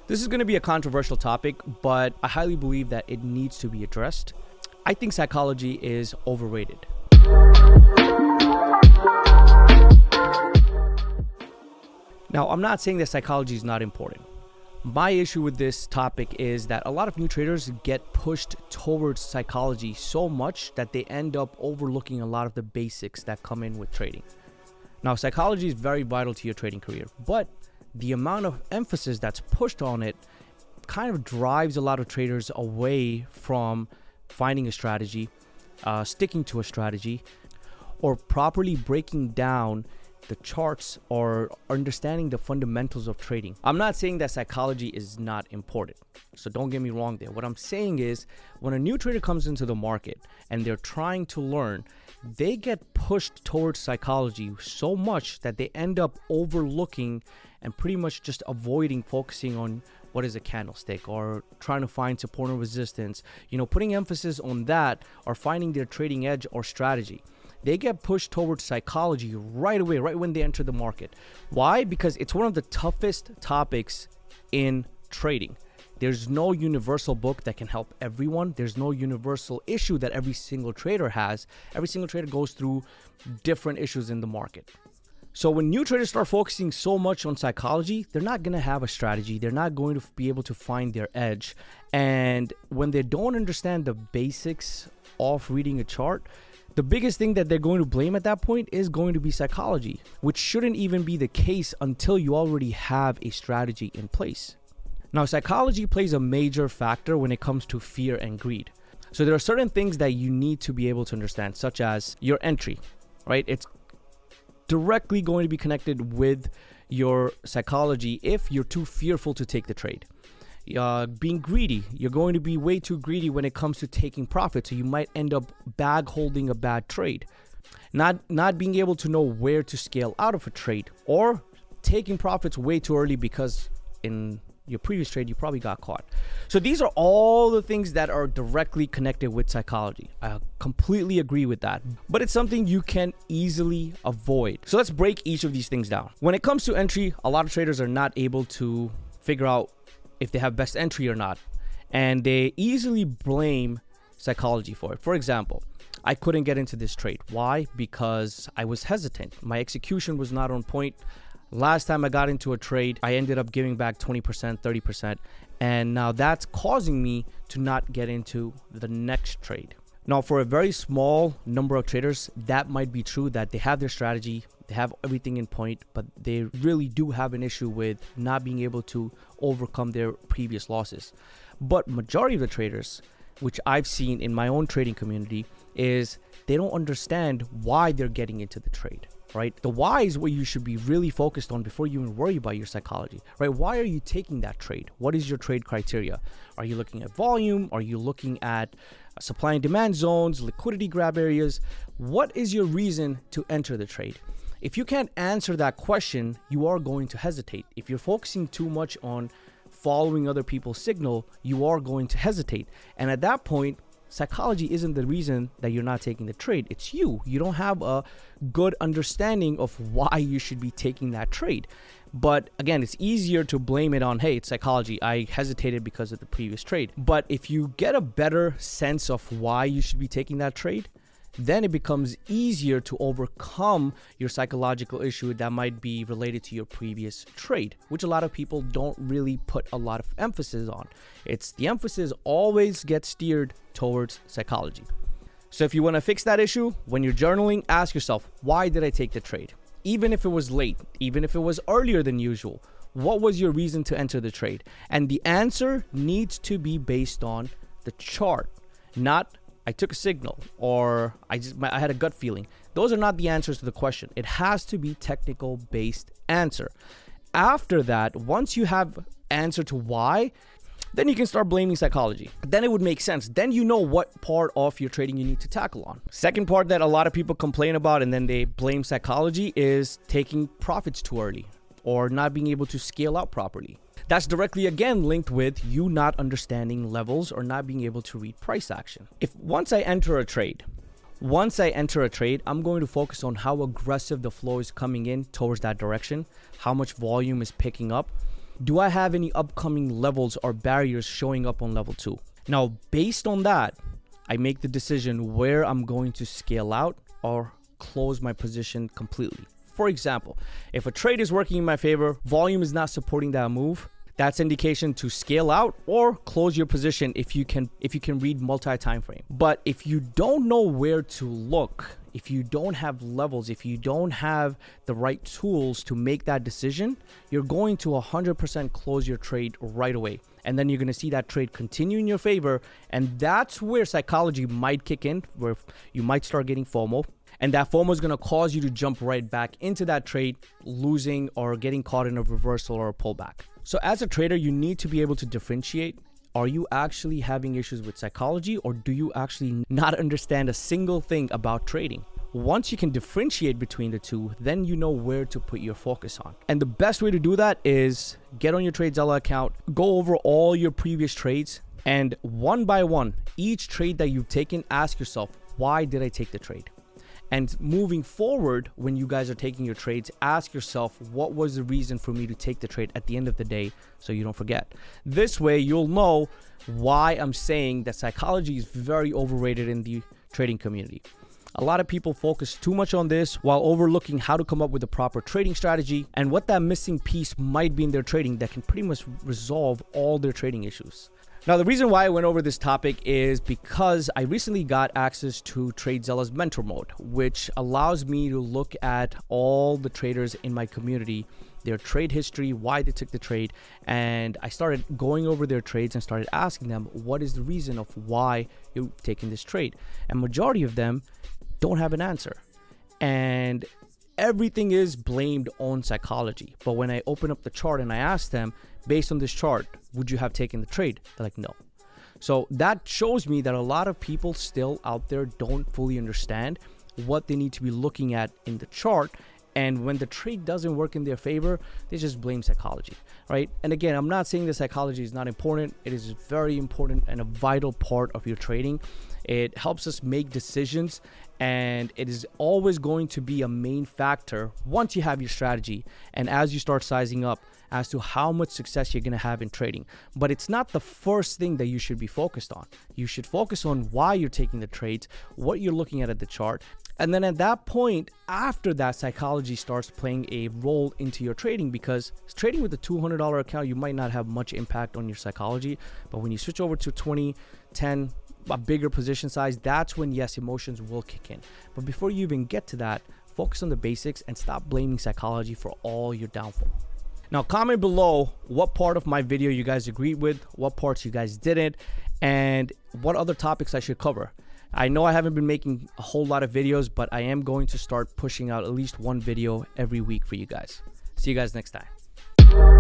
This is going to be a controversial topic, but I highly believe that it needs to be addressed. I think psychology is overrated. Now, I'm not saying that psychology is not important. My issue with this topic is that a lot of new traders get pushed towards psychology so much that they end up overlooking a lot of the basics that come in with trading. Now, psychology is very vital to your trading career, but the amount of emphasis that's pushed on it kind of drives a lot of traders away from finding a strategy, sticking to a strategy, or properly breaking down the charts or understanding the fundamentals of trading. I'm not saying that psychology is not important, so don't get me wrong there. What I'm saying is when a new trader comes into the market and they're trying to learn, they get pushed towards psychology so much that they end up overlooking and pretty much just avoiding focusing on what is a candlestick or trying to find support and resistance, putting emphasis on that or finding their trading edge or strategy. They get pushed towards psychology right away, right when they enter the market. Why? Because it's one of the toughest topics in trading. There's no universal book that can help everyone. There's no universal issue that every single trader has. Every single trader goes through different issues in the market. So when new traders start focusing so much on psychology, they're not going to have a strategy. They're not going to be able to find their edge. And when they don't understand the basics of reading a chart, the biggest thing that they're going to blame at that point is going to be psychology, which shouldn't even be the case until you already have a strategy in place. Now, psychology plays a major factor when it comes to fear and greed. So there are certain things that you need to be able to understand, such as your entry, right? It's directly going to be connected with your psychology if you're too fearful to take the trade. Being greedy, you're going to be way too greedy when it comes to taking profit, so you might end up bag holding a bad trade. Not being able to know where to scale out of a trade, or taking profits way too early because in your previous trade you probably got caught. So these are all the things that are directly connected with psychology. I completely agree with that, but it's something you can easily avoid. So let's break each of these things down. When it comes to entry, a lot of traders are not able to figure out if they have best entry or not, and they easily blame psychology for it. For example, I couldn't get into this trade. Why? Because I was hesitant. My execution was not on point. Last time I got into a trade, I ended up giving back 20%, 30%, and now that's causing me to not get into the next trade. Now, for a very small number of traders, that might be true, that they have their strategy, they have everything in point, but they really do have an issue with not being able to overcome their previous losses. But majority of the traders, which I've seen in my own trading community, is they don't understand why they're getting into the trade, right? The why is what you should be really focused on before you even worry about your psychology, right? Why are you taking that trade? What is your trade criteria? Are you looking at volume? Are you looking at supply and demand zones, liquidity grab areas? What is your reason to enter the trade? If you can't answer that question, you are going to hesitate. If you're focusing too much on following other people's signal, you are going to hesitate. And at that point, psychology isn't the reason that you're not taking the trade. It's you. You don't have a good understanding of why you should be taking that trade. But again, it's easier to blame it on, hey, it's psychology. I hesitated because of the previous trade. But if you get a better sense of why you should be taking that trade, then it becomes easier to overcome your psychological issue that might be related to your previous trade, which a lot of people don't really put a lot of emphasis on. It's the emphasis always gets steered towards psychology. So if you want to fix that issue, when you're journaling, ask yourself, why did I take the trade? Even if it was late, even if it was earlier than usual, what was your reason to enter the trade? And the answer needs to be based on the chart, not I took a signal or I had a gut feeling. Those are not the answers to the question. It has to be technical based answer. After that, once you have answer to why, then you can start blaming psychology. Then it would make sense. Then you know what part of your trading you need to tackle on. Second part that a lot of people complain about and then they blame psychology is taking profits too early or not being able to scale out properly. That's directly again linked with you not understanding levels or not being able to read price action. Once I enter a trade, I'm going to focus on how aggressive the flow is coming in towards that direction, how much volume is picking up, Do I have any upcoming levels or barriers showing up on level 2? Now, based on that, I make the decision where I'm going to scale out or close my position completely. For example, if a trade is working in my favor, volume is not supporting that move, that's indication to scale out or close your position if you can read multi-time frame. But if you don't know where to look, if you don't have levels, if you don't have the right tools to make that decision, you're going to 100% close your trade right away. And then you're going to see that trade continue in your favor. And that's where psychology might kick in, where you might start getting FOMO. And that FOMO is going to cause you to jump right back into that trade, losing or getting caught in a reversal or a pullback. So as a trader, you need to be able to differentiate. Are you actually having issues with psychology, or do you actually not understand a single thing about trading? Once you can differentiate between the two, then you know where to put your focus on. And the best way to do that is get on your TradeZella account, go over all your previous trades, and one by one, each trade that you've taken, ask yourself, why did I take the trade? And moving forward, when you guys are taking your trades, ask yourself, what was the reason for me to take the trade at the end of the day, so you don't forget. This way, you'll know why I'm saying that psychology is very overrated in the trading community. A lot of people focus too much on this while overlooking how to come up with a proper trading strategy and what that missing piece might be in their trading that can pretty much resolve all their trading issues. Now, the reason why I went over this topic is because I recently got access to TradeZella's mentor mode, which allows me to look at all the traders in my community, their trade history, why they took the trade. And I started going over their trades and started asking them, what is the reason of why you've taken this trade? And majority of them don't have an answer. And everything is blamed on psychology. But when I open up the chart and I ask them, based on this chart, would you have taken the trade? They're like, no. So that shows me that a lot of people still out there don't fully understand what they need to be looking at in the chart. And when the trade doesn't work in their favor, they just blame psychology, right? And again, I'm not saying that psychology is not important. It is very important and a vital part of your trading. It helps us make decisions, and it is always going to be a main factor once you have your strategy and as you start sizing up as to how much success you're going to have in trading. But it's not the first thing that you should be focused on. You should focus on why you're taking the trades, what you're looking at the chart. And then at that point, after that, psychology starts playing a role into your trading, because trading with a $200 account, you might not have much impact on your psychology. But when you switch over to 20, 10, a bigger position size, that's when, yes, emotions will kick in. But before you even get to that, focus on the basics and stop blaming psychology for all your downfall. Now, comment below what part of my video you guys agreed with, what parts you guys didn't, and what other topics I should cover. I know I haven't been making a whole lot of videos, but I am going to start pushing out at least one video every week for you guys. See you guys next time.